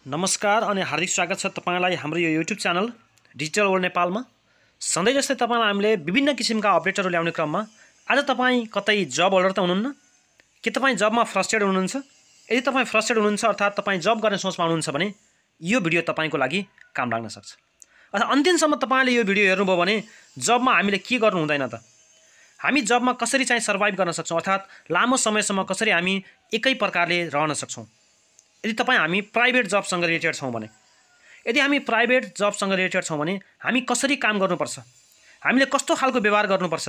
नमस्कार अनि हार्दिक स्वागत छ तपाईलाई हाम्रो यो YouTube च्यानल डिजिटल वर्ल्ड नेपालमा। सधैँ जस्तै तपाईलाई हामीले विभिन्न किसिमका अपडेटहरु ल्याउने क्रममा आज तपाई कतै जब होल्डर त हुनुहुन्न के तपाई जबमा फ्रस्ट्रेटेड हुनुहुन्छ? यदि तपाई फ्रस्ट्रेटेड हुनुहुन्छ अर्थात तपाई जब गर्ने सोचमा हुनुहुन्छ भने यो भिडियो तपाईको लागि काम लाग्न सक्छ। अथवा अन्तिमसम्म तपाईले यो भिडियो हेर्नुभयो भने जबमा हामीले के गर्नु हुँदैन त, हामी जबमा कसरी चाहिँ सर्भाइभ गर्न सक्छौं अर्थात लामो समयसम्म कसरी हामी एकै प्रकारले रहन सक्छौं। यदि तपाईं हामी प्राइभेट जबसँग रिलेटेड छौं भने, यदि हामी प्राइभेट जबसँग रिलेटेड छौं भने हामी कसरी काम गर्नुपर्छ, हामीले कस्तो खालको व्यवहार गर्नुपर्छ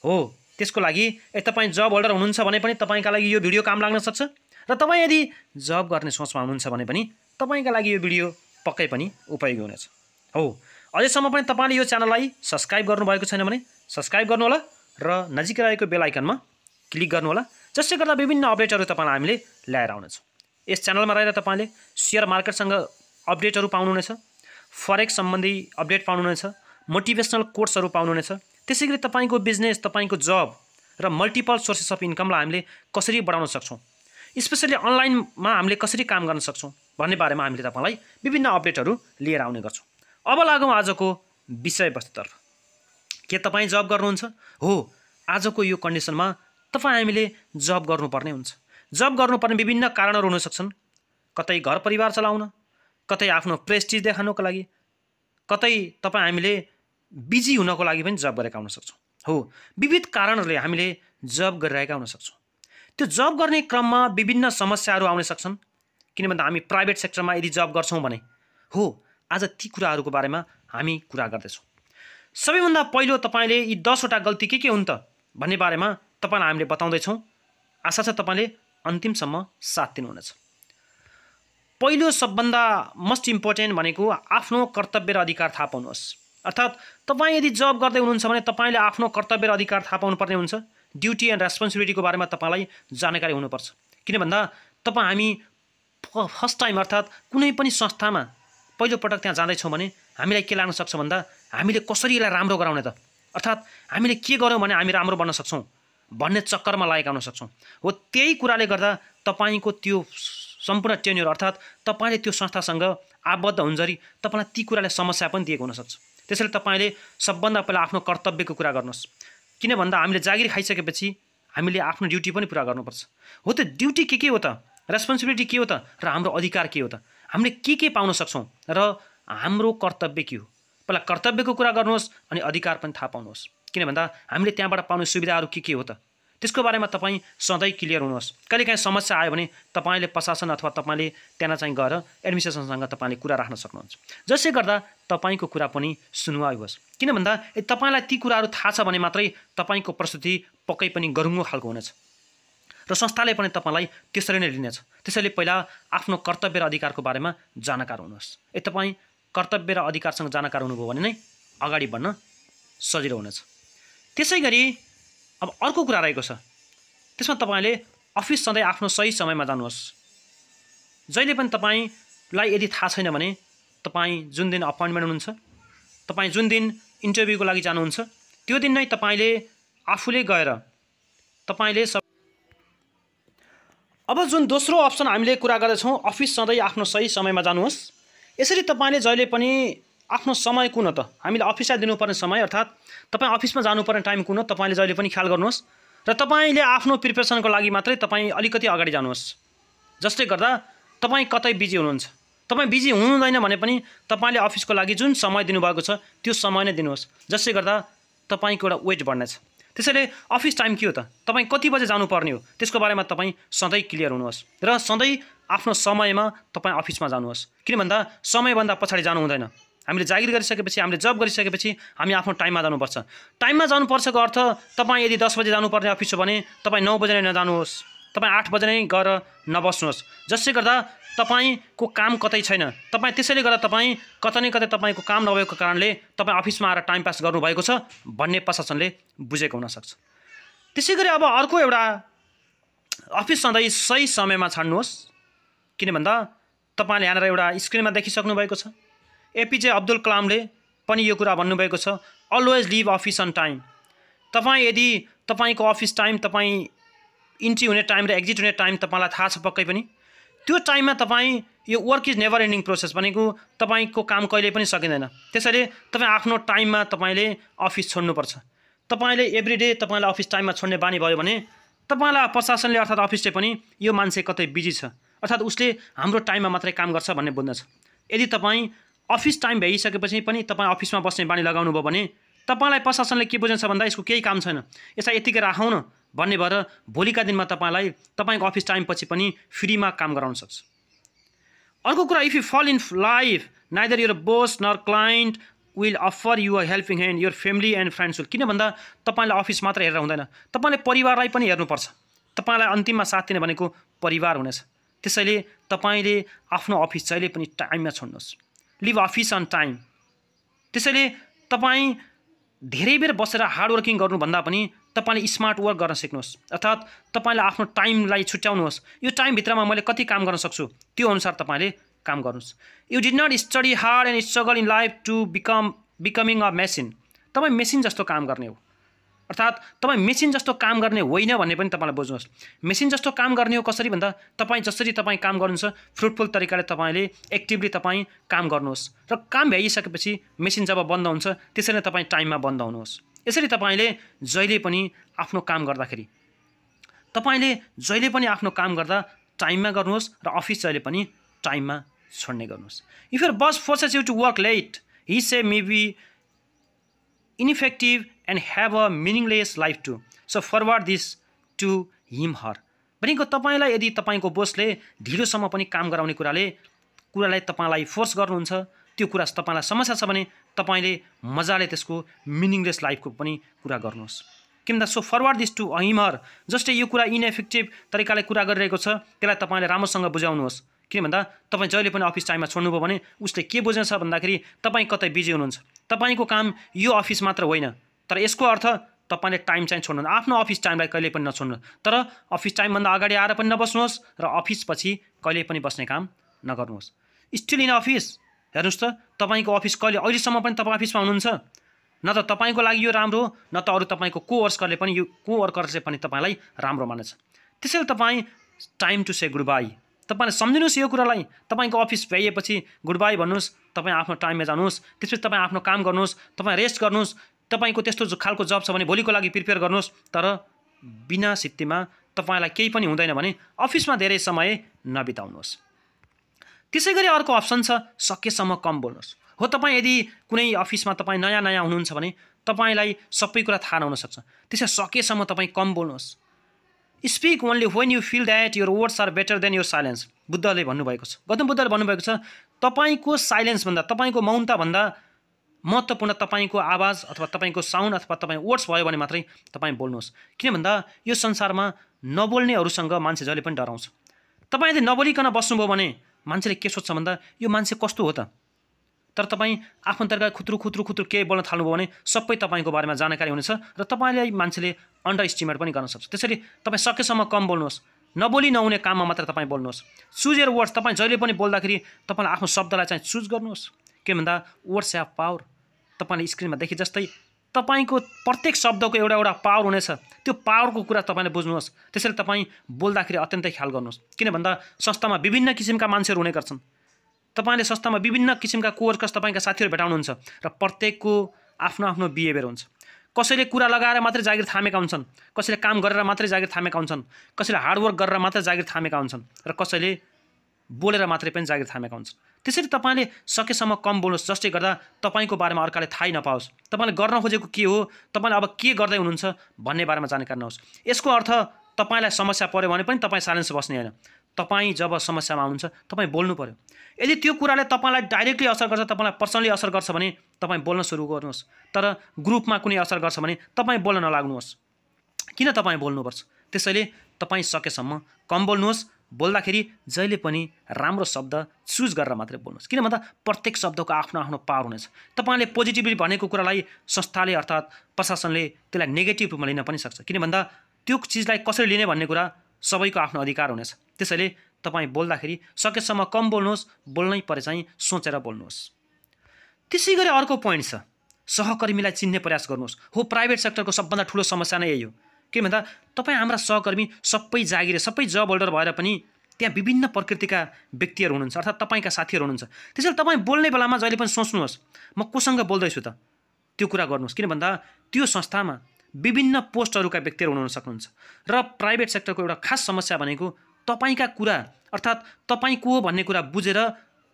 हो, त्यसको लागि तपाई जब होल्डर हुनुहुन्छ भने पनि तपाईका लागि यो भिडियो काम लाग्न सक्छ। र तपाई यदि जब गर्ने सोचमा हुनुहुन्छ भने पनि तपाईका लागि यो भिडियो पक्कै पनि उपयोगी हुनेछ। हो, अझैसम्म पनि तपाईले यो च्यानललाई सब्स्क्राइब गर्नुभएको छैन भने सब्स्क्राइब गर्नु होला र नजिकै रहेको बेल आइकनमा क्लिक गर्नु होला, जसले गर्दा विभिन्न अपडेटहरु तपाईलाई हामीले ल्याएर आउनेछौं। यस च्यानलमा रहेर तपाईले शेयर मार्केटसँग अपडेटहरु पाउनुहुनेछ, फरेक्स सम्बन्धी अपडेट पाउनुहुनेछ, मोटिभेशनल कोट्सहरु पाउनुहुनेछ। त्यसैगरी तपाईको बिजनेस, तपाईको जब र मल्टिपल सोर्सेस अफ इन्कमलाई हामीले कसरी बढाउन सक्छौं, स्पेशली अनलाइनमा हामीले कसरी काम गर्न सक्छौं भन्ने बारेमा हामीले तपाईलाई विभिन्न अपडेटहरु लिएर आउने गर्छौं। अब लागौं आजको विषयवस्तुतर्फ। के तपाई जब गर्नुहुन्छ? हो, आजको यो कन्डिसनमा तपाई हामीले जब गर्नुपर्ने हुन्छ। जब गर्नुपर्ने विभिन्न कारणहरु हुन सक्छन्। कतै घर परिवार चलाउन, कतै आफ्नो प्रेस्टिज देखाउनको लागि, कतै तपाई हामीले बिजी हुनको लागि पनि जब गरेका हुन सक्छौं। हो, विविध कारणहरुले हामीले जब गरिरहेका हुन सक्छौं। त्यो जब गर्ने क्रममा विभिन्न समस्याहरु आउन सक्छन्। किन भन्दा हामी प्राइभेट सेक्टरमा यदि जब गर्छौं भने, हो, आज ती कुराहरुको बारेमा हामी कुरा गर्दै छौं। सबैभन्दा पहिलो तपाईले यी 10 वटा गल्ती के हुन् त भन्ने बारेमा तपाईलाई हामीले बताउँदै छौं। आशा छ तपाईले अन्तिमसम्म साथ दिनुहुनेछ। पहिलो सबभन्दा मोस्ट इम्पोर्टेन्ट भनेको आफ्नो कर्तव्य र अधिकार थाहा पाउनुहोस्। अर्थात तपाई यदि जब गर्दै हुनुहुन्छ भने तपाईले आफ्नो कर्तव्य र अधिकार थाहा पाउनुपर्ने हुन्छ। ड्युटी एन्ड रेस्पोन्सिबिलिटीको बारेमा तपाईलाई जानकारी हुनुपर्छ। किन भन्दा तपाई हामी फर्स्ट टाइम अर्थात कुनै पनि संस्थामा पहिलो पटक त्यहाँ जाँदै छौं भने हामीलाई के लाग्न सक्छ भन्दा हामीले कसरी यसलाई राम्रो गराउने त, अर्थात हामीले के गर्यौं भने हामी राम्रो बन्न सक्छौं भन्ने चक्करमा लागेका हुन सक्छौं। हो, त्यही कुराले गर्दा तपाईको त्यो सम्पूर्ण टेन्योर अर्थात तपाईले त्यो संस्थासँग आबद्ध हुन्जरी तपाईलाई ती कुराले समस्या पनि दिएको हुन सक्छ। त्यसैले तपाईले सबभन्दा पहिला आफ्नो कर्तव्यको कुरा गर्नुहोस्। किन भन्दा हामीले जागिर खाइसकेपछि हामीले आफ्नो ड्युटी पनि पूरा गर्नुपर्छ। हो, त्यो ड्युटी के हो त, रेस्पोन्सिबिलिटी के हो त, र हाम्रो अधिकार के हो त, हामीले के पाउन सक्छौं र हाम्रो कर्तव्य के हो। पहिला कर्तव्यको कुरा गर्नुहोस् अनि अधिकार पनि थाहा पाउनुहोस्। किन भन्दा हामीले त्यहाँबाट पाउने सुविधाहरु के हो त, त्यसको बारेमा तपाई सधैँ क्लियर हुनुहोस्। कहिलेकाहीँ समस्या आयो भने तपाईले प्रशासन अथवा तपाईले त्यहाँ चाहिँ गएर एडमिनिस्ट्रेसनसँग तपाईले कुरा राख्न सक्नुहुन्छ, जसले गर्दा तपाईको कुरा पनि सुनुवाई होस्। किन भन्दा तपाईलाई ती कुराहरु थाहा छ भने मात्रै तपाईको प्रस्तुति पक्कै पनि गरुङ्गो खालको हुनेछ र संस्थाले पनि तपाईलाई त्यसरी नै लिनेछ। त्यसैले पहिला आफ्नो कर्तव्य र अधिकारको बारेमा जानकार हुनुहोस्। तपाई कर्तव्य र अधिकारसँग जानकार हुनुभयो भने नै अगाडि बढ्न सजिलो हुनेछ। त्यसैगरी अब अर्को कुरा रहेको छ, त्यसमा तपाईले अफिस सधैँ आफ्नो सही समयमा जानुहोस्। जहिले पनि तपाईलाई यदि थाहा छैन भने तपाई जुन दिन अपोइन्टमेन्ट हुनुहुन्छ, तपाई जुन दिन इन्टरभ्यूको लागि जानुहुन्छ, त्यो दिन नै तपाईले आफूले गएर तपाईले अब जुन दोस्रो अप्सन हामीले कुरा गर्दैछौँ, अफिस सधैँ आफ्नो सही समयमा जानुहोस्। यसरी तपाईले जहिले पनि आफ्नो समय कुन त, हामीले अफिसलाई दिनुपर्ने समय अर्थात तपाई अफिसमा जानुपर्ने टाइम कुन, तपाईले जहिले पनि ख्याल गर्नुहोस् र तपाईले आफ्नो प्रिपरेसनको लागि मात्रै तपाई अलिकति अगाडि जानुहोस्। जसले गर्दा तपाई कतै बिजी हुनुहुन्छ, तपाई बिजी हुनुहुँदैन भने पनि तपाईले अफिसको लागि जुन समय दिनुभएको छ त्यो समय नै दिनुहोस्, जसले गर्दा तपाईको एउटा वेट बढ्नेछ। त्यसैले अफिस टाइम के हो त, तपाई कति बजे जानुपर्ने हो त्यसको बारेमा तपाई सधैँ क्लियर हुनुहोस् र सधैँ आफ्नो समयमा तपाई अफिसमा जानुहोस्। किन भन्दा समयभन्दा पछाडि जानु हुँदैन। हामीले जागिर गरिसकेपछि, हामीले जब गरिसकेपछि हामी आफ्नो टाइममा जानुपर्छ। टाइममा जानुपर्छको अर्थ तपाई यदि 10 बजे जानुपर्ने अफिस हो भने तपाई 9 बजे नै नजानुहोस्, तपाई 8 बजे नै गएर नबस्नुहोस्, जसले गर्दा तपाईको काम कतै छैन। तपाई त्यसैले गर्दा तपाई कतै न कतै तपाईको काम नभएको कारणले तपाई अफिसमा आएर टाइम पास गर्नु भएको छ भन्ने प्रशासनले बुझेको हुन सक्छ। त्यसैगरी अब अर्को एउटा अफिस सधैँ सही समयमा छाड्नुहोस्। किन भन्दा तपाईले यहाँनिर एउटा स्क्रिनमा देखिसक्नु भएको छ, एपीजे अब्दुल कलामले पनि यो कुरा भन्नुभएको छ, always leave office on time. तपाई यदि तपाईको अफिस टाइम, तपाई इन्ट्री हुने टाइम र एक्जिट हुने टाइम तपाईलाई थाहा छ पक्कै पनि, त्यो टाइममा तपाई यो work is never ending process भनेको तपाईँको काम कहिले पनि सकिँदैन। त्यसैले तपाईँ आफ्नो टाइममा तपाईँले अफिस छोड्नुपर्छ। तपाईँले एभ्रिडे तपाईँलाई अफिस टाइममा छोड्ने बानी भयो भने तपाईँलाई प्रशासनले अर्थात् अफिसले पनि यो मान्छे कतै बिजी छ, अर्थात् उसले हाम्रो टाइममा मात्रै काम गर्छ भन्ने बुझ्दछ। यदि तपाईँ अफिस टाइम भइसकेपछि पनि तपाईँ अफिसमा बस्ने बानी लगाउनु भयो भने तपाईँलाई प्रशासनले के बुझ्छ भन्दा यसको केही काम छैन, यसलाई यतिकै राखौँ न भन्ने भएर भोलिका दिनमा तपाईँलाई तपाईँको अफिस टाइमपछि पनि फ्रीमा काम गराउन सक्छ। अर्को कुरा, if you fall in life neither your boss nor client will offer you a helping hand your family and friends will. किन भन्दा तपाईँले अफिस मात्र हेरेर हुँदैन, तपाईँले परिवारलाई पनि हेर्नुपर्छ। तपाईँलाई अन्तिममा साथ दिने भनेको परिवार हुनेछ। त्यसैले तपाईँले आफ्नो अफिस जहिले पनि टाइममा छोड्नुहोस्। Leave office on time. त्यसैले तपाईँ धेरै बेर बसेर हार्डवर्किङ गर्नुभन्दा पनि तपाईँले स्मार्ट वर्क गर्न सिक्नुहोस्, अर्थात् तपाईँले आफ्नो टाइमलाई छुट्याउनुहोस्। यो टाइमभित्रमा मैले कति काम गर्न सक्छु त्यो अनुसार तपाईँले काम गर्नुहोस्। You did not study hard and struggle in life to becoming a machine. तपाईँ मेसिन जस्तो काम गर्ने हो, अर्थात् तपाईँ मेसिन जस्तो काम गर्ने होइन भन्ने पनि तपाईँलाई बुझ्नुहोस्। मेसिन जस्तो काम गर्ने हो कसरी भन्दा तपाईँ जसरी तपाईँ काम गर्नुहुन्छ फ्रुटफुल तरिकाले तपाईँले एक्टिभली तपाईँ काम गर्नुहोस् र काम भ्याइसकेपछि मेसिन जब बन्द हुन्छ त्यसरी नै तपाईँ टाइममा बन्द हुनुहोस्। यसरी तपाईँले जहिले पनि आफ्नो काम गर्दाखेरि टाइममा गर्नुहोस् र अफिस जहिले पनि टाइममा छोड्ने गर्नुहोस्। If your boss forces you to work late he she may be ineffective and have a meaningless life too, so forward this to him her. भनेको तपाईँलाई यदि तपाईँको बोसले ढिलोसम्म पनि काम गराउने कुरालाई तपाईँलाई फोर्स गर्नुहुन्छ, त्यो कुरा तपाईँलाई समस्या छ भने तपाईँले मजाले त्यसको मिनिङलेस लाइफको पनि कुरा गर्नुहोस्। किन भन्दा so forward this to him her, जसले यो कुरा इनएफेक्टिभ तरिकाले कुरा गरिरहेको छ त्यसलाई तपाईँले राम्रोसँग बुझाउनुहोस्। किन भन्दा तपाईँ जहिले पनि अफिस टाइममा छोड्नुभयो भने उसले के बुझ्नेछ भन्दाखेरि तपाईँ कतै बिजी हुनुहुन्छ। तपाईँको काम यो अफिस मात्र होइन, तर यसको अर्थ तपाईँले टाइम चाहिँ छोड्नु, आफ्नो अफिस टाइमलाई कहिले पनि नछोड्नु। तर अफिस टाइमभन्दा अगाडि आएर पनि नबस्नुहोस् र अफिसपछि कहिले पनि बस्ने काम नगर्नुहोस्। स्टिल इन अफिस, हेर्नुहोस् त तपाईँको अफिस कहिले, अहिलेसम्म पनि तपाईँ अफिसमा हुनुहुन्छ, न त तपाईँको लागि यो राम्रो हो न त अरू तपाईँको कोवर्करले पनि तपाईँलाई राम्रो मानेछ। त्यसैले तपाईँ time to say good bye. तपाईँले सम्झिनुहोस् यो कुरालाई। तपाईँको अफिस भ्याइएपछि गुड बाई भन्नुहोस्, तपाईँ आफ्नो टाइममा जानुहोस्, त्यसपछि तपाईँ आफ्नो काम गर्नुहोस्, तपाईँ रेस्ट गर्नुहोस्। तपाईँको त्यस्तो खालको जब छ भने भोलिको लागि प्रिपेयर गर्नुहोस्। तर बिना सित्तीमा तपाईँलाई केही पनि हुँदैन भने अफिसमा धेरै समय नबिताउनुहोस्। त्यसै गरी अर्को अप्सन छ, सकेसम्म कम बोल्नुहोस्। हो, तपाईँ यदि कुनै अफिसमा तपाईँ नयाँ हुनुहुन्छ भने तपाईँलाई सबै कुरा थाहा नहुनसक्छ, त्यसै सकेसम्म तपाईँ कम बोल्नुहोस्। Speak only when you feel that your words are better than your silence. बुद्धले भन्नुभएको छ, गौतम बुद्धले भन्नुभएको छ, तपाईँको साइलेन्सभन्दा, तपाईँको मौनताभन्दा महत्त्वपूर्ण तपाईँको आवाज अथवा तपाईँको साउन्ड अथवा तपाईँ वर्ड्स भयो भने मात्रै तपाईँ बोल्नुहोस्। किन भन्दा यो संसारमा नबोल्नेहरूसँग मान्छे जहिले पनि डराउँछ। तपाईँ यदि नबोलिकन बस्नुभयो भने मान्छेले के सोध्छ भन्दा यो मान्छे कस्तो हो त। तर तपाईँ आफ्नो तरिका खुत्रु केही बोल्न थाल्नुभयो भने सबै तपाईँको बारेमा जानकारी हुनेछ र तपाईँलाई मान्छेले अन्डर एस्टिमेट पनि गर्न सक्छ। त्यसरी तपाईँ सकेसम्म कम बोल्नुहोस्, नबोली नहुने काममा मात्र तपाईँ बोल्नुहोस्। Choose your words. तपाईँ जहिले पनि बोल्दाखेरि तपाईँले आफ्नो शब्दलाई चाहिँ चुज गर्नुहोस्। के भन्दा वर्ड्स ह्याभ पावर। तपाईँले स्क्रिनमा देखे जस्तै तपाईँको प्रत्येक शब्दको एउटा पावर हुनेछ, त्यो पावरको कुरा तपाईँले बुझ्नुहोस्। त्यसैले तपाईँ बोल्दाखेरि अत्यन्तै ख्याल गर्नुहोस्। किन भन्दा संस्थामा विभिन्न किसिमका मान्छेहरू हुने गर्छन्। तपाईँले संस्थामा विभिन्न किसिमका कोवर्कर्स, तपाईँका साथीहरू भेटाउनुहुन्छ र प्रत्येकको आफ्नो बिहेभियर हुन्छ। कसैले कुरा लगाएर मात्रै जागिर थामेका हुन्छन्, कसैले काम गरेर मात्रै जागिर थामेका हुन्छन्, कसैले हार्डवर्क गरेर मात्रै जागिर थामेका हुन्छन् र कसैले बोलेर मात्रै पनि जागिर थामेका हुन्छन्। त्यसरी तपाईँले सकेसम्म कम बोल्नुहोस्, जसले गर्दा तपाईँको बारेमा अर्काले थाहै नपाओस्, तपाईँले गर्न खोजेको के हो, तपाईँले अब के गर्दै हुनुहुन्छ भन्ने बारेमा जानकारी नहोस्। यसको अर्थ तपाईँलाई समस्या पऱ्यो भने पनि तपाईँ साइलेन्स बस्ने होइन। तपाईँ जब समस्यामा आउनुहुन्छ तपाईँ बोल्नु पऱ्यो। यदि त्यो कुराले तपाईँलाई डाइरेक्टली असर गर्छ, तपाईँलाई पर्सनली असर गर्छ भने तपाईँ बोल्न सुरु गर्नुहोस्। तर ग्रुपमा कुनै असर गर्छ भने तपाईँ बोल्न नलाग्नुहोस्। किन तपाईँ बोल्नुपर्छ? त्यसैले तपाईँ सकेसम्म कम बोल्नुहोस्। बोल्दाखेरि जहिले पनि राम्रो शब्द चुज गरेर मात्रै बोल्नुहोस्। किन भन्दा प्रत्येक शब्दको आफ्नो पावर हुनेछ। तपाईँले पोजिटिभली भनेको कुरालाई संस्थाले अर्थात् प्रशासनले त्यसलाई नेगेटिभ रूपमा लिन पनि सक्छ। किन भन्दा त्यो चिजलाई कसरी लिने भन्ने कुरा सबैको आफ्नो अधिकार हुनेछ। त्यसैले तपाईँ बोल्दाखेरि सकेसम्म कम बोल्नुहोस्, बोल्नै परे चाहिँ सोचेर बोल्नुहोस्। त्यसै गरी अर्को पोइन्ट छ, सहकर्मीलाई चिन्ने प्रयास गर्नुहोस्। हो, प्राइभेट सेक्टरको सबभन्दा ठुलो समस्या नै यही हो। के भन्दा तपाईँ हाम्रा सहकर्मी सबै जागिरे, सबै जब होल्डर भएर पनि त्यहाँ विभिन्न प्रकृतिका व्यक्तिहरू हुनुहुन्छ, अर्थात् तपाईँका साथीहरू हुनुहुन्छ। त्यसैले तपाईँ बोल्ने बेलामा जहिले पनि सोच्नुहोस् म कोसँग बोल्दैछु त, त्यो कुरा गर्नुहोस्। किन भन्दा त्यो संस्थामा विभिन्न पोस्टहरूका व्यक्तिहरू हुन सक्नुहुन्छ र प्राइभेट सेक्टरको एउटा खास समस्या भनेको तपाईँका कुरा अर्थात् तपाईँ को भन्ने कुरा बुझेर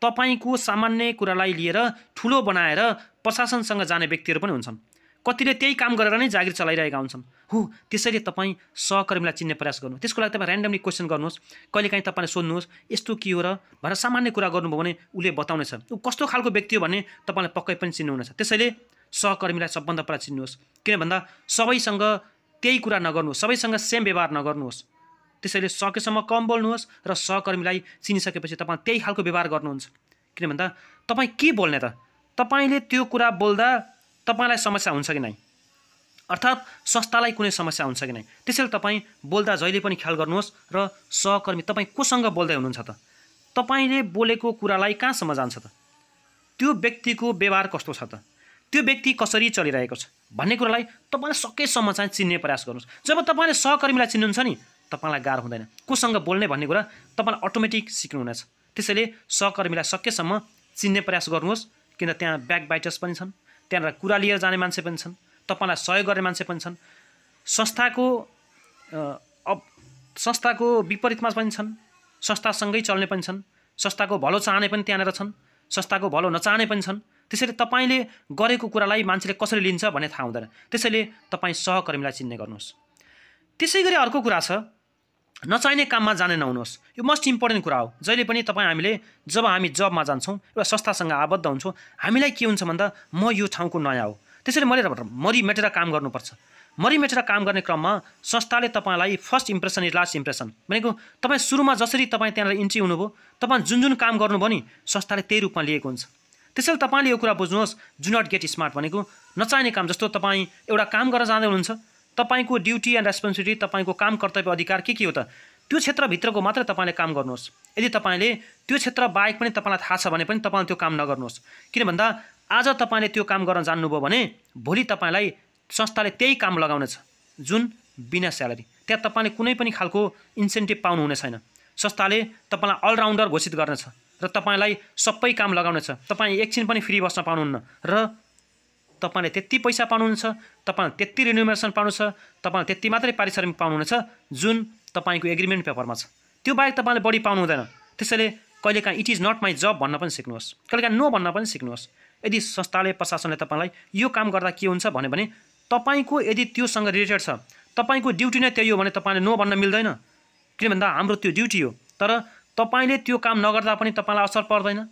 तपाईँको सामान्य कुरालाई लिएर ठुलो बनाएर प्रशासनसँग जाने व्यक्तिहरू पनि हुन्छन्। कतिले त्यही काम गरेर नै जागिर चलाइरहेका हुन्छन्। हो, त्यसैले तपाईँ सहकर्मीलाई चिन्ने प्रयास गर्नु। त्यसको लागि तपाईँ ऱ्यान्डमली क्वेसन गर्नुहोस्। कहिलेकाहीँ तपाईँले सोध्नुहोस् यस्तो के हो र भनेर सामान्य कुरा गर्नुभयो भने उसले बताउनेछ ऊ कस्तो खालको व्यक्ति हो भन्ने तपाईँलाई पक्कै पनि चिन्नुहुनेछ। त्यसैले सहकर्मीलाई सबभन्दा पहिला चिन्नुहोस्। किन भन्दा सबैसँग त्यही कुरा नगर्नुहोस्, सबैसँग सेम व्यवहार नगर्नुहोस्। त्यसैले सकेसम्म कम बोल्नुहोस् र सहकर्मीलाई चिनिसकेपछि तपाईँ त्यही खालको व्यवहार गर्नुहुन्छ। किन भन्दा तपाईँ के बोल्ने त, तपाईँले त्यो कुरा बोल्दा तपाईँलाई समस्या हुन्छ कि नै, अर्थात् संस्थालाई कुनै समस्या हुन्छ कि नै। त्यसैले तपाईँ बोल्दा जहिले पनि ख्याल गर्नुहोस् र सहकर्मी तपाईँ कोसँग बोल्दै हुनुहुन्छ त, तपाईँले बोलेको कुरालाई कहाँसम्म जान्छ त, त्यो व्यक्तिको व्यवहार कस्तो छ त, त्यो व्यक्ति कसरी चलिरहेको छ भन्ने कुरालाई तपाईँले सकेसम्म चाहिँ चिन्ने प्रयास गर्नुहोस्। जब तपाईँले सहकर्मीलाई चिन्नुहुन्छ नि तपाईँलाई गाह्रो हुँदैन। कोसँग बोल्ने भन्ने कुरा तपाईँलाई अटोमेटिक सिक्नुहुनेछ। त्यसैले सहकर्मीलाई सकेसम्म चिन्ने प्रयास गर्नुहोस्। किन त्यहाँ ब्याक बाइटर्स पनि छन्, त्यहाँबाट कुरा लिएर जाने मान्छे पनि छन्, तपाईँलाई सहयोग गर्ने मान्छे पनि छन्, संस्थाको विपरीतमा पनि छन्, संस्थासँगै चल्ने पनि छन्, संस्थाको भलो चाहने पनि त्यहाँनिर छन्, संस्थाको भलो नचाहने पनि छन्। त्यसैले तपाईँले गरेको कुरालाई मान्छेले कसरी लिन्छ भन्ने थाहा हुँदैन। त्यसैले तपाईँ सहकर्मीलाई चिन्ने गर्नुहोस्। त्यसै गरी अर्को कुरा छ, नचाहिने काममा जाने नहुनुहोस्। यो मोस्ट इम्पोर्टेन्ट कुरा हो। जहिले पनि जब हामी जबमा जान्छौँ, एउटा संस्थासँग आबद्ध हुन्छौँ, हामीलाई के हुन्छ भन्दा म यो ठाउँको नयाँ हो, त्यसैले मैले मरिमेटेर काम गर्नुपर्छ। मरिमेटेर काम गर्ने क्रममा संस्थाले तपाईँलाई first impression is last impression भनेको तपाईँ सुरुमा जसरी तपाईँ त्यहाँनिर इन्ट्री हुनुभयो, तपाईँ जुन काम गर्नुभयो नि संस्थाले त्यही रूपमा लिएको हुन्छ। त्यसैले तपाईँले यो कुरा बुझ्नुहोस्, डु नट गेट स्मार्ट भनेको नचाहिने काम। जस्तो तपाईँ एउटा काम गर्न जाँदै हुनुहुन्छ, तपाईँको ड्युटी एन्ड रेस्पोन्सिबिलिटी, तपाईँको काम कर्तव्य अधिकार के हो त, त्यो क्षेत्रभित्रको मात्रै तपाईँले काम गर्नुहोस्। यदि तपाईँले त्यो क्षेत्र बाहेक पनि तपाईँलाई थाहा छ भने पनि तपाईँले त्यो काम नगर्नुहोस्। किन भन्दा आज तपाईँले त्यो काम गर्न जान्नुभयो भने भोलि तपाईँलाई संस्थाले त्यही काम लगाउनेछ जुन बिना स्यालेरी। त्यहाँ तपाईँले कुनै पनि खालको इन्सेन्टिभ पाउनुहुने छैन। संस्थाले तपाईँलाई अलराउन्डर घोषित गर्नेछ र तपाईँलाई सबै काम लगाउनेछ। तपाईँ एकछिन पनि फ्री बस्न पाउनुहुन्न र तपाईँले त्यति पैसा पाउनुहुन्छ, तपाईँले त्यति रिन्युमरेसन पाउनु छ, तपाईँले त्यति मात्रै पारिश्रमिक पाउनुहुनेछ जुन तपाईँको एग्रिमेन्ट पेपरमा छ। त्यो बाहेक तपाईँले बढी पाउनु हुँदैन। त्यसैले कहिलेकाहीँ it is not my job भन्न पनि सिक्नुहोस्, कहिलेकाहीँ नो भन्न पनि सिक्नुहोस्। यदि संस्थाले प्रशासनले तपाईँलाई यो काम गर्दा के हुन्छ भन्यो भने तपाईँको यदि त्योसँग रिलेटेड छ, तपाईँको ड्युटी नै त्यही हो भने तपाईँले नो भन्न मिल्दैन। किन भन्दा हाम्रो त्यो ड्युटी हो। तर तपाईँले त्यो काम नगर्दा पनि तपाईँलाई असर पर्दैन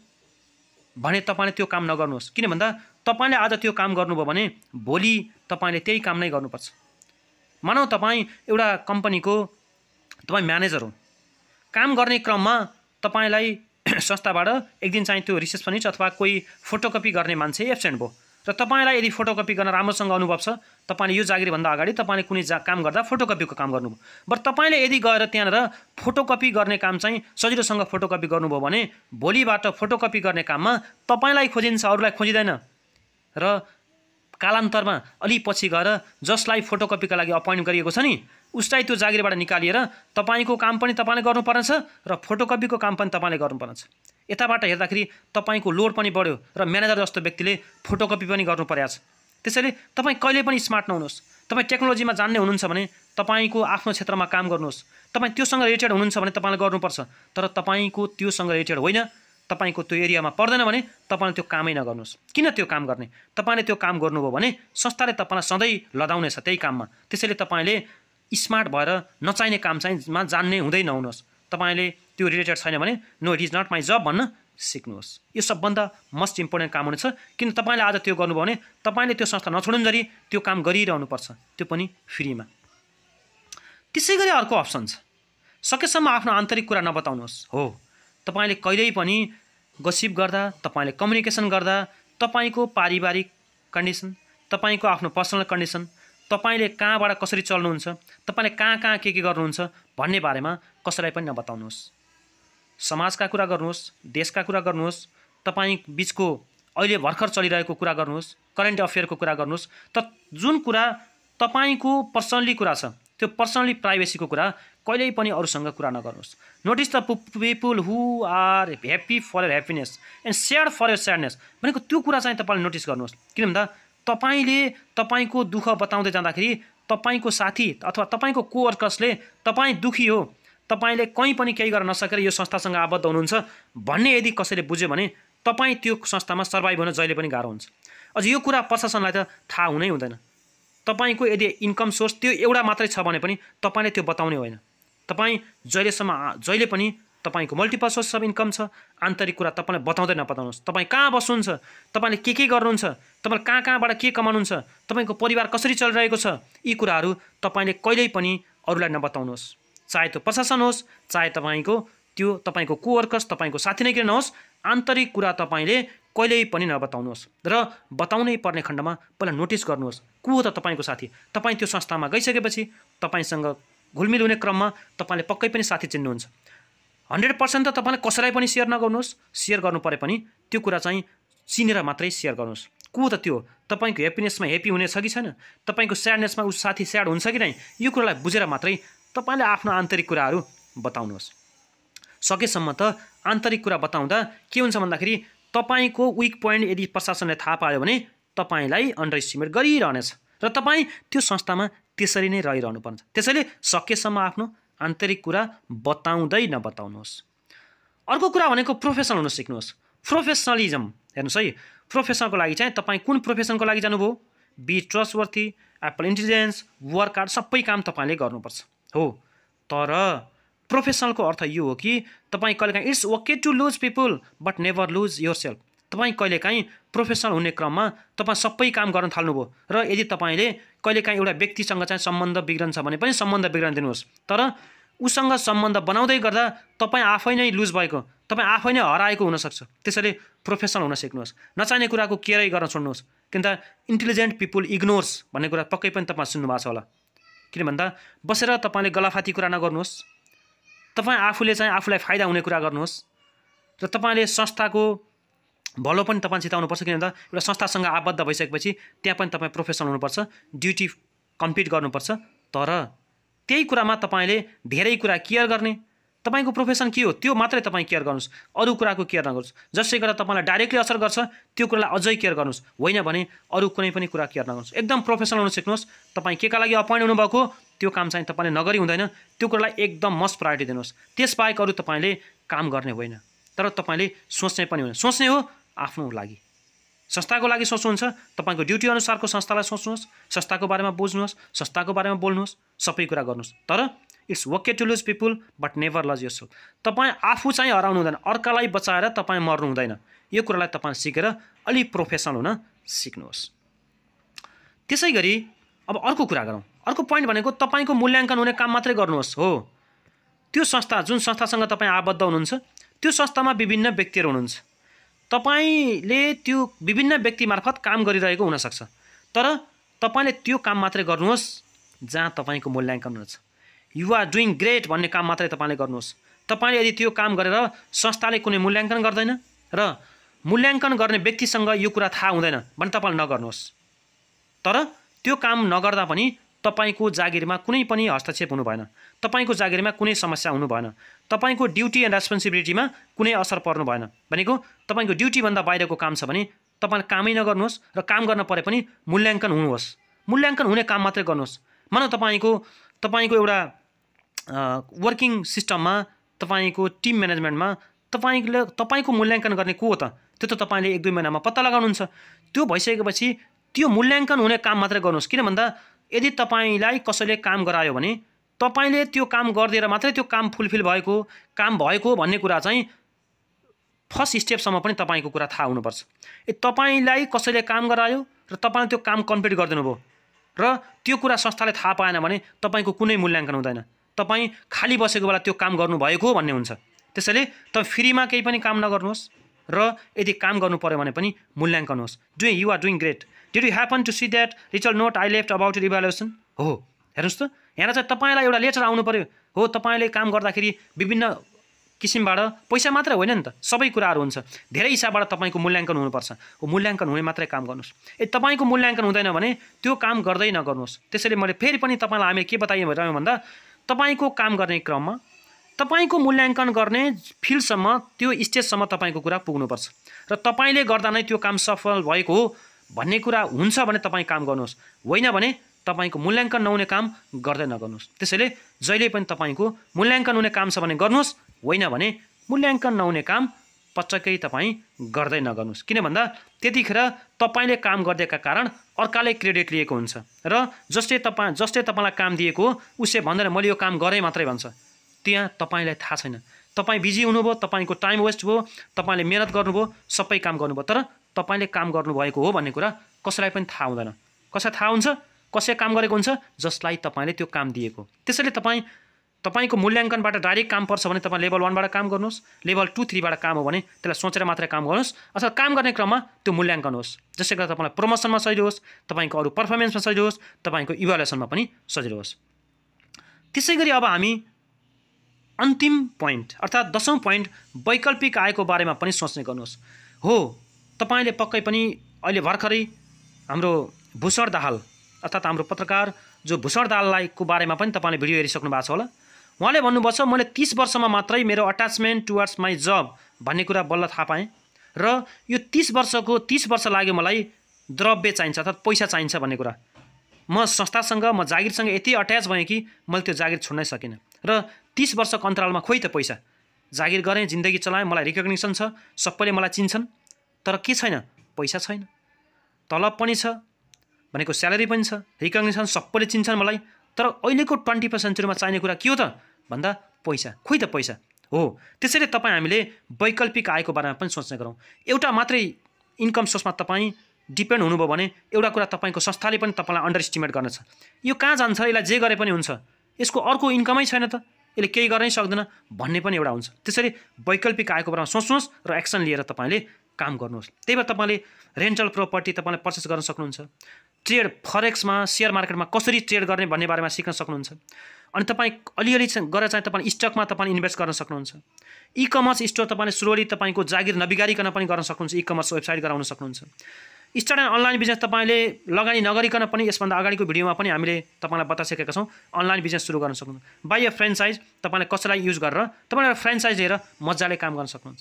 भने तपाईँले त्यो काम नगर्नुहोस्। किन भन्दा तपाईँले आज त्यो काम गर्नुभयो भने भोलि तपाईँले त्यही काम नै गर्नुपर्छ। मानौ तपाईँ एउटा कम्पनीको तपाईँ म्यानेजर हो, काम गर्ने क्रममा तपाईँलाई संस्थाबाट एक दिन चाहिँ त्यो रिसेप्सनिस्ट अथवा कोही फोटोकपी गर्ने मान्छे एब्सेन्ट भयो र तपाईँलाई यदि फोटोकपी गर्न राम्रोसँग अनुभव छ, तपाईँले यो जागिरभन्दा अगाडि तपाईँले कुनै काम गर्दा फोटोकपीको काम गर्नुभयो, बट तपाईँले यदि गएर त्यहाँनिर फोटोकपी गर्ने काम चाहिँ सजिलोसँग फोटोकपी गर्नुभयो भने भोलिबाट फोटोकपी गर्ने काममा तपाईँलाई खोजिन्छ, अरूलाई खोजिँदैन। र कालान्तरमा अलि पछि गएर जसलाई फोटोकपीका लागि अपोइन्ट गरिएको छ नि उसलाई त्यो जागिरबाट निकालिएर तपाईँको काम पनि तपाईँले गर्नुपर्नेछ र फोटोकपीको काम पनि तपाईँले गर्नुपर्नेछ। यताबाट हेर्दाखेरि तपाईँको लोड पनि बढ्यो र म्यानेजर जस्तो व्यक्तिले फोटोकपी पनि गर्नु परेको छ। त्यसैले तपाईँ कहिले पनि स्मार्ट नहुनुहोस्। तपाईँ टेक्नोलोजीमा जान्ने हुनुहुन्छ भने तपाईँको आफ्नो क्षेत्रमा काम गर्नुहोस्। तपाईँ त्योसँग रिलेटेड हुनुहुन्छ भने तपाईँले गर्नुपर्छ। तर तपाईँको त्योसँग रिलेटेड होइन, तपाईँको त्यो एरियामा पर्दैन भने तपाईँले त्यो कामै नगर्नुहोस्। किन त्यो काम गर्ने? तपाईँले त्यो काम गर्नुभयो भने संस्थाले तपाईँलाई सधैँ लदाउनेछ त्यही काममा। त्यसैले तपाईँले स्मार्ट भएर नचाहिने काम चाहिँ जान्ने हुँदै नहुनुहोस्। तपाईँले त्यो रिलेटेड छैन भने no it is not my job भन्न सिक्नुहोस्। यो सबभन्दा मोस्ट इम्पोर्टेन्ट काम हुनेछ। किन तपाईँले आज त्यो गर्नुभयो भने तपाईँले त्यो संस्था नछोडुन्जरी त्यो काम गरिरहनुपर्छ, त्यो पनि फ्रीमा। त्यसै गरी अर्को अप्सन छ, सकेसम्म आफ्नो आन्तरिक कुरा नबताउनुहोस्। हो, तपाईँले कहिल्यै पनि गसिप गर्दा, तपाईँले कम्युनिकेसन गर्दा तपाईँको पारिवारिक कन्डिसन, तपाईँको आफ्नो पर्सनल कन्डिसन, तपाईँले कहाँबाट कसरी चल्नुहुन्छ, तपाईँले कहाँ के गर्नुहुन्छ भन्ने बारेमा कसैलाई पनि नबताउनुहोस्। समाजका कुरा गर्नुहोस्, देशका कुरा गर्नुहोस्, तपाईँ बिचको अहिले भर्खर चलिरहेको कुरा गर्नुहोस्, करेन्ट अफेयरको कुरा गर्नुहोस्। त जुन कुरा तपाईँको पर्सनली कुरा छ त्यो पर्सनली प्राइभेसीको कुरा कहिल्यै पनि अरूसँग कुरा नगर्नुहोस्। Notice the people who are happy for your happiness and sad for your sadness भनेको त्यो कुरा चाहिँ तपाईँले नोटिस गर्नुहोस्। किन भन्दा तपाईँले तपाईँको दुःख बताउँदै जाँदाखेरि तपाईँको साथी अथवा तपाईँको कोवर्कर्सले तपाईँ दुःखी हो, तपाईँले कहीँ पनि केही गर्न नसकेर यो संस्थासँग आबद्ध हुनुहुन्छ भन्ने यदि कसैले बुझ्यो भने तपाईँ त्यो संस्थामा सर्भाइभ हुन जहिले पनि गाह्रो हुन्छ। अझ यो कुरा प्रशासनलाई त थाहा हुनै हुँदैन। तपाईँको यदि इन्कम सोर्स त्यो एउटा मात्रै छ भने पनि तपाईँले त्यो बताउने होइन। तपाईँ जहिले पनि तपाईँको मल्टिपल सोर्स अफ इन्कम छ, आन्तरिक कुरा तपाईँले बताउँदै नबताउनुहोस्। तपाईँ कहाँ बस्नुहुन्छ, तपाईँले के गर्नुहुन्छ, तपाईँले कहाँबाट के कमाउनुहुन्छ, तपाईँको परिवार कसरी चलिरहेको छ, यी कुराहरू तपाईँले कहिल्यै पनि अरूलाई नबताउनुहोस्। चाहे त्यो प्रशासन होस्, चाहे तपाईँको कोवर्कर्स, तपाईँको साथी नै किन नहोस्, आन्तरिक कुरा तपाईँले कहिल्यै पनि नबताउनुहोस्। र बताउनै पर्ने खण्डमा पहिला नोटिस गर्नुहोस् को हो त तपाईँको साथी। तपाईँ त्यो संस्थामा गइसकेपछि तपाईँसँग घुलमिल हुने क्रममा तपाईँले पक्कै पनि साथी चिन्नुहुन्छ। 100% त तपाईँले कसैलाई पनि सेयर नगर्नुहोस्। सेयर गर्नु परे पनि त्यो कुरा चाहिँ चिनेर मात्रै सेयर गर्नुहोस्। को त त्यो तपाईँको ह्याप्पिनेसमा ह्याप्पी हुनेछ कि छैन, तपाईँको स्याडनेसमा उस साथी स्याड हुन्छ कि नै, यो कुरालाई बुझेर मात्रै तपाईँले आफ्नो आन्तरिक कुराहरू बताउनुहोस्। सकेसम्म त आन्तरिक कुरा बताउँदा के हुन्छ भन्दाखेरि तपाईँको विक पोइन्ट यदि प्रशासनले थाहा पायो भने तपाईँलाई अन्डर एस्टिमेट गरिरहनेछ र तपाईँ त्यो संस्थामा त्यसरी नै रहिरहनुपर्छ। त्यसैले सकेसम्म आफ्नो आन्तरिक कुरा बताउँदै नबताउनुहोस्। अर्को कुरा भनेको प्रोफेसनल हुन सिक्नुहोस्। प्रोफेसनलिजम हेर्नुहोस् है, प्रोफेसनको लागि चाहिँ तपाईँ कुन प्रोफेसनको लागि जानुभयो, be trustworthy, apply intelligence, work hard, सबै काम तपाईँले गर्नुपर्छ हो। तर प्रोफेसनलको अर्थ यो हो कि तपाईँ कहिलेकाहीँ it's okay to lose people but never lose yourself. तपाईँ कहिलेकाहीँ प्रोफेसनल हुने क्रममा तपाईँ सबै काम गर्न थाल्नुभयो र यदि तपाईँले कहिलेकाहीँ एउटा व्यक्तिसँग चाहिँ सम्बन्ध बिग्रन्छ भने पनि सम्बन्ध बिग्रन दिनुहोस्। तर उसँग सम्बन्ध बनाउँदै गर्दा तपाईँ आफै नै लुज भएको, तपाईँ आफै नै हराएको हुनसक्छ। त्यसैले प्रोफेसनल हुन सिक्नुहोस्। नचाहिने कुराको केयरै गर्न छोड्नुहोस्। किन त इन्टेलिजेन्ट पिपुल इग्नोर्स भन्ने कुरा पक्कै पनि तपाईँ सुन्नुभएको छ होला। किन भन्दा बसेर तपाईँले गलाफाती कुरा नगर्नुहोस्। तपाईँ आफूले चाहिँ आफूलाई फाइदा हुने कुरा गर्नुहोस् र तपाईँले संस्थाको भलो पनि तपाईँ चिताउनुपर्छ। किन भन्दा एउटा संस्थासँग आबद्ध भइसकेपछि त्यहाँ पनि तपाईँ प्रोफेसनल हुनुपर्छ, ड्युटी कम्प्लिट गर्नुपर्छ। तर त्यही कुरामा तपाईँले धेरै कुरा केयर गर्ने, तपाईँको प्रोफेसन के हो त्यो मात्रै तपाईँ केयर गर्नुहोस्, अरू कुराको केयर नगर्नुहोस्। जसले गर्दा तपाईँलाई डाइरेक्टली असर गर्छ त्यो कुरालाई अझै केयर गर्नुहोस्, होइन भने अरू कुनै पनि कुरा केयर नगर्नुहोस्। एकदम प्रोफेसनल हुन सिक्नुहोस्। तपाईँ केका लागि अपोइन्ट हुनुभएको त्यो काम चाहिँ तपाईँले नगरी हुँदैन, त्यो कुरालाई एकदम मस्ट प्रायोरिटी दिनुहोस्। त्यसबाहेक अरू तपाईँले काम गर्ने होइन। तर तपाईँले सोच्ने पनि होइन। सोच्ने हो आफ्नो लागि, संस्थाको लागि सोच्नुहुन्छ, तपाईँको ड्युटी अनुसारको संस्थालाई सोच्नुहोस्, संस्थाको बारेमा बुझ्नुहोस्, संस्थाको बारेमा बोल्नुहोस्, सबै कुरा गर्नुहोस्। तर it's okay to lose people but never lose yourself. तपाईँ आफू चाहिँ हराउनु हुँदैन, अर्कालाई बचाएर तपाईँ मर्नु हुँदैन। यो कुरालाई तपाईँ सिकेर अलि प्रोफेसनल हुन सिक्नुहोस्। त्यसै गरी अब अर्को कुरा गरौँ। अर्को पोइन्ट भनेको तपाईँको मूल्याङ्कन हुने काम मात्रै गर्नुहोस् हो। त्यो संस्था जुन संस्थासँग तपाईँ आबद्ध हुनुहुन्छ त्यो संस्थामा विभिन्न व्यक्तिहरू हुनुहुन्छ। तपाईँले त्यो विभिन्न व्यक्ति मार्फत काम गरिरहेको हुनसक्छ। तर तपाईँले त्यो काम मात्रै गर्नुहोस् जहाँ तपाईँको मूल्याङ्कन हुनेछ। यु आर डुइङ ग्रेट भन्ने काम मात्रै तपाईँले गर्नुहोस्। तपाईँले यदि त्यो काम गरेर संस्थाले कुनै मूल्याङ्कन गर्दैन र मूल्याङ्कन गर्ने व्यक्तिसँग यो कुरा थाहा हुँदैन भने तपाईँले नगर्नुहोस्। तर त्यो काम नगर्दा पनि तपाईँको जागिरमा कुनै पनि हस्तक्षेप हुनु भएन, तपाईँको जागिरमा कुनै समस्या हुनु भएन, तपाईँको ड्युटी एन्ड रेस्पोन्सिबिलिटीमा कुनै असर पर्नु भएन। भनेको तपाईँको ड्युटीभन्दा बाहिरको काम छ भने तपाईँले कामै नगर्नुहोस् र काम गर्न परे पनि मूल्याङ्कन हुनुहोस्। मूल्याङ्कन हुने काम मात्रै गर्नुहोस्। मानौ तपाईँको एउटा वर्किङ सिस्टममा, तपाईँको टिम म्यानेजमेन्टमा तपाईँको मूल्याङ्कन गर्ने को हो त, त्यो त तपाईँले 1-2 महिनामा पत्ता लगाउनुहुन्छ। त्यो भइसकेपछि त्यो मूल्याङ्कन हुने काम मात्रै गर्नुहोस्। किन भन्दा यदि तपाईँलाई कसैले काम गरायो भने तपाईँले त्यो काम गरिदिएर मात्रै त्यो काम फुलफिल भएको भन्ने कुरा चाहिँ फर्स्ट स्टेपसम्म पनि तपाईँको कुरा थाहा हुनुपर्छ। तपाईँलाई कसैले काम गरायो र तपाईँले त्यो काम कम्प्लिट गरिदिनु भयो र त्यो कुरा संस्थाले थाहा पाएन भने तपाईँको कुनै मूल्याङ्कन हुँदैन। तपाईँ खाली बसेको बेला त्यो काम गर्नुभएको भन्ने हुन्छ। त्यसैले तपाईँ फ्रीमा केही पनि काम नगर्नुहोस् र यदि काम गर्नु पर्यो भने पनि मूल्याङ्कन होस्। You are doing great, did you happen to see that little note I left about your evaluation हो। हेर्नुहोस् त, यहाँ चाहिँ तपाईँलाई एउटा लेटर आउनु पऱ्यो हो। तपाईँले काम गर्दाखेरि विभिन्न किसिमबाट पैसा मात्रै होइन नि त, सबै कुराहरू हुन्छ। धेरै हिसाबबाट तपाईँको मूल्याङ्कन हुनुपर्छ। हो मूल्याङ्कन हुने मात्रै काम गर्नुहोस्। तपाईँको मूल्याङ्कन हुँदैन भने त्यो काम गर्दै नगर्नुहोस्। त्यसैले मैले फेरि पनि तपाईँलाई हामी के बताइरह्यौँ भन्दा तपाईको काम गर्ने क्रममा तपाईको मूल्याङ्कन गर्ने फिल्डसम्म त्यो स्टेजसम्म तपाईको कुरा पुग्नुपर्छ र तपाईले गर्दा नै त्यो काम सफल भएको हो भन्ने कुरा हुन्छ भने तपाईँ काम गर्नुहोस्, होइन भने तपाईको मूल्याङ्कन नहुने काम गर्दै नगर्नुहोस्। त्यसैले जहिले पनि तपाईको मूल्याङ्कन हुने काम छ भने गर्नुहोस्, होइन भने मूल्याङ्कन नहुने काम पटक्कै तपाईँ गर्दै नगर्नुहोस्। किन भन्दा त्यतिखेर तपाईले काम गरिदिएका कारण अर्काले क्रेडिट लिएको हुन्छ र जसले तपाईँलाई काम दिएको हो उसले भन्दैन मैले यो काम गरेँ मात्रै भन्छ। त्यहाँ तपाईँलाई थाहा छैन, तपाईँ बिजी हुनुभयो, तपाईँको टाइम वेस्ट भयो, तपाईँले मेहनत गर्नुभयो, सबै काम गर्नुभयो, तर तपाईँले काम गर्नुभएको हो भन्ने कुरा कसैलाई पनि थाहा हुँदैन। कसैलाई थाहा हुन्छ? कसैले काम गरेको हुन्छ? जसलाई तपाईँले त्यो काम दिएको। त्यसैले तपाईँको मूल्याङ्कनबाट डाइरेक्ट काम पर्छ भने तपाईँ लेभल 1 बाट काम गर्नुहोस्, लेभल 2, 3 बाट काम हो भने त्यसलाई सोचेर मात्रै काम गर्नुहोस्, अथवा काम गर्ने क्रममा त्यो मूल्याङ्कन होस्, जसले गर्दा तपाईँलाई प्रमोसनमा सजिलो होस्, तपाईँको अरू पर्फर्मेन्समा सजिलो होस्, तपाईँको इभ्यालुएसनमा पनि सजिलो होस्। त्यसै गरी अब हामी अन्तिम पोइन्ट अर्थात् 10औं पोइन्ट वैकल्पिक आयको बारेमा पनि सोच्ने गर्नुहोस्। हो, तपाईले पक्कै पनि अहिले भर्खरै हाम्रो भूषण दाहाल अर्थात् हाम्रो पत्रकार जो भूषण दाहालको बारेमा पनि तपाईँले भिडियो हेरिसक्नु भएको छ होला। उहाँले भन्नुभएको छ मैले 30 वर्षमा मात्रै मेरो अट्याचमेन्ट टुवर्ड्स माई जब भन्ने कुरा बल्ल थाहा पाएँ र यो 30 वर्ष लाग्यो मलाई द्रव्य चाहिन्छ अर्थात् पैसा चाहिन्छ भन्ने कुरा। म संस्थासँग म जागिरसँग यति अट्याच भएँ कि मैले त्यो जागिर छोड्नै सकिनँ र 30 वर्षको अन्तरालमा खोइ त पैसा जागिर गरेँ, जिन्दगी चलाएँ, मलाई रिकग्निसन छ, सबैले मलाई चिन्छन्, तर के छैन? पैसा छैन। तलब पनि छ भनेको स्यालेरी पनि छ, रिकग्निसन सबैले चिन्छन् मलाई, तर अहिलेको 21st सेन्चुरीमा चाहिने कुरा के हो त भन्दा पैसा। खोइ त पैसा हो। त्यसैले हामीले वैकल्पिक आयको बारेमा पनि सोच्ने गरौँ। एउटा मात्रै इन्कम सोर्समा तपाईँ डिपेन्ड हुनुभयो भने एउटा कुरा तपाईँको संस्थाले पनि तपाईँलाई अन्डर एस्टिमेट गर्नेछ। यो कहाँ जान्छ, यसलाई जे गरे पनि हुन्छ, यसको अर्को इन्कमै छैन त, यसले केही गर्नै सक्दैन भन्ने पनि एउटा हुन्छ। त्यसैले वैकल्पिक आयको बारेमा सोच्नुहोस् र एक्सन लिएर तपाईँले काम गर्नुहोस्। त्यही भएर तपाईँले रेन्टल प्रपर्टी तपाईँले पर्चेस गर्न सक्नुहुन्छ, ट्रेड फरेक्समा सेयर मार्केटमा कसरी ट्रेड गर्ने भन्ने बारेमा सिक्न सक्नुहुन्छ, अनि तपाईँ अलिअलि गरेर चाहिँ तपाईँ स्टकमा तपाईँ इन्भेस्ट गर्न सक्नुहुन्छ। इ कमर्स स्टोर तपाईँले सुरुवाली तपाईँको जागिर नबिगारिकन पनि गर्न सक्नुहुन्छ, इ कमर्स वेबसाइट गराउन सक्नुहुन्छ। स्टार्ट एन्ड अनलाइन बिजनेस तपाईँले लगानी नगरिकन पनि यसभन्दा अगाडिको भिडियोमा पनि हामीले तपाईँलाई बताइसकेका छौँ, अनलाइन बिजनेस सुरु गर्न सक्नुहुन्छ। बाई अ फ्रेन्चाइज तपाईँले कसैलाई युज गरेर तपाईँले फ्रेन्चाइज लिएर मजाले काम गर्न सक्नुहुन्छ।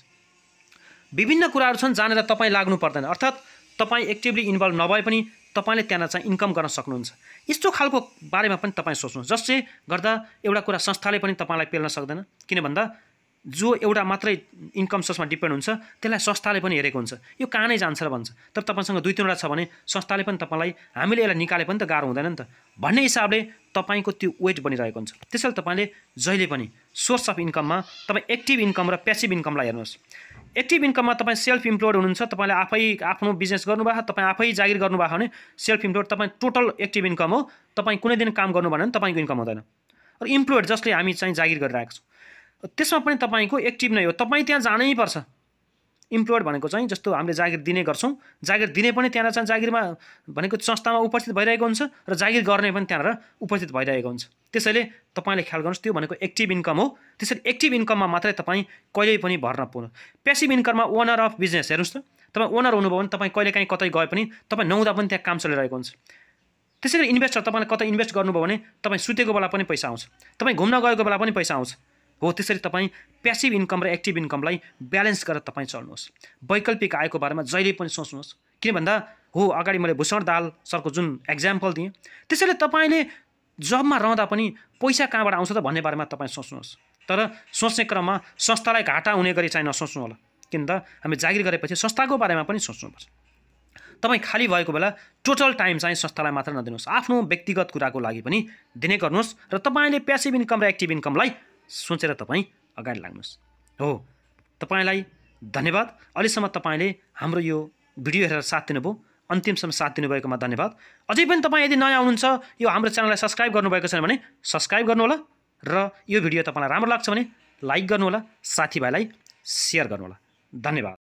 विभिन्न कुराहरू छन् जहाँनिर तपाईँ लाग्नु पर्दैन, अर्थात् तपाईँ एक्टिभली इन्भल्भ नभए पनि तपाईँले त्यहाँ चाहिँ इन्कम गर्न सक्नुहुन्छ। यस्तो खालको बारेमा पनि तपाईँ सोच्नुहोस्, जसले गर्दा एउटा कुरा संस्थाले पनि तपाईँलाई पेल्न सक्दैन। किन भन्दा जो एउटा मात्रै इन्कम सोर्समा डिपेन्ड हुन्छ त्यसलाई संस्थाले पनि हेरेको हुन्छ, यो कहाँ नै जान्छ र भन्छ। तर तपाईँसँग 2-3वटा छ भने संस्थाले पनि तपाईँलाई हामीले यसलाई निकाले पनि त गाह्रो हुँदैन नि त भन्ने हिसाबले तपाईँको त्यो वेट बनिरहेको हुन्छ। त्यसैले तपाईँले जहिले पनि सोर्स अफ इन्कममा तपाईँ एक्टिभ इन्कम र प्यासिभ इन्कमलाई हेर्नुहोस्। एक्टिभ इन्कममा तपाईँ सेल्फ इम्प्लोयड हुनुहुन्छ, तपाईँले आफै आफ्नो बिजनेस गर्नुभएको, तपाईँ आफै जागिर गर्नुभएको भने सेल्फ इम्प्लोयड तपाईँ टोटल एक्टिभ इन्कम हो। तपाईँ कुनै दिन काम गर्नु भने तपाईँको इन्कम हुँदैन। र इम्प्लोयड जसले हामी चाहिँ जागिर गरिरहेको छौँ त्यसमा पनि तपाईँको एक्टिभ नै हो, तपाईँ त्यहाँ जानै पर्छ। इम्प्लोयड भनेको चाहिँ जस्तो हामीले जागिर दिने गर्छौँ, जागिर दिने पनि त्यहाँनिर चाहिँ जागिरमा भनेको संस्थामा उपस्थित भइरहेको हुन्छ र जागिर गर्ने पनि त्यहाँनिर उपस्थित भइरहेको हुन्छ। त्यसैले तपाईँले ख्याल गर्नुहोस्, त्यो भनेको एक्टिभ इन्कम हो। त्यसैले एक्टिभ इन्कममा मात्रै तपाईँ कहिल्यै पनि भर नपुग्नु। प्यासिभ इन्कममा ओनर अफ बिजनेस हेर्नुहोस् त, तपाईँ ओनर हुनुभयो भने तपाईँ कहिलेकाहीँ कतै गए पनि तपाईँ नहुँदा पनि त्यहाँ काम चलिरहेको हुन्छ। त्यसै गरी इन्भेस्टर तपाईँले कतै इन्भेस्ट गर्नुभयो भने तपाईँ सुतेको बेला पनि पैसा आउँछ, तपाईँ घुम्न गएको बेला पनि पैसा आउँछ हो। त्यसरी तपाईँ प्यासिभ इन्कम र एक्टिभ इन्कमलाई ब्यालेन्स गरेर तपाईँ चल्नुहोस्। वैकल्पिक आयको बारेमा जहिले पनि सोच्नुहोस्। किन भन्दा हो, अगाडि मैले भूषण दाहाल सरको जुन एक्जाम्पल दिएँ, त्यसैले तपाईँले जबमा रहँदा पनि पैसा कहाँबाट आउँछ त भन्ने बारेमा तपाईँ सोच्नुहोस्। तर सोच्ने क्रममा संस्थालाई घाटा हुने गरी चाहिँ नसोच्नु होला, किन त हामी जागिर गरेपछि संस्थाको बारेमा पनि सोच्नुपर्छ। तपाईँ खाली भएको बेला टोटल टाइम चाहिँ संस्थालाई मात्र नदिनुहोस्, आफ्नो व्यक्तिगत कुराको लागि पनि दिने गर्नुहोस् र तपाईँले प्यासिभ इन्कम र एक्टिभ इन्कमलाई सोचेर तपाईँ अगाडि लाग्नुहोस्। हो, तपाईँलाई धन्यवाद। अहिलेसम्म तपाईँले हाम्रो यो भिडियो हेरेर साथ दिनुभयो, अन्तिमसम्म साथ दिनुभएकोमा धन्यवाद। अझै पनि तपाईँ यदि नयाँ हुनुहुन्छ, यो हाम्रो च्यानललाई सब्सक्राइब गर्नुभएको छैन भने सब्सक्राइब गर्नुहोला र यो भिडियो तपाईँलाई राम्रो लाग्छ भने लाइक गर्नुहोला, साथीभाइलाई सेयर गर्नुहोला। धन्यवाद।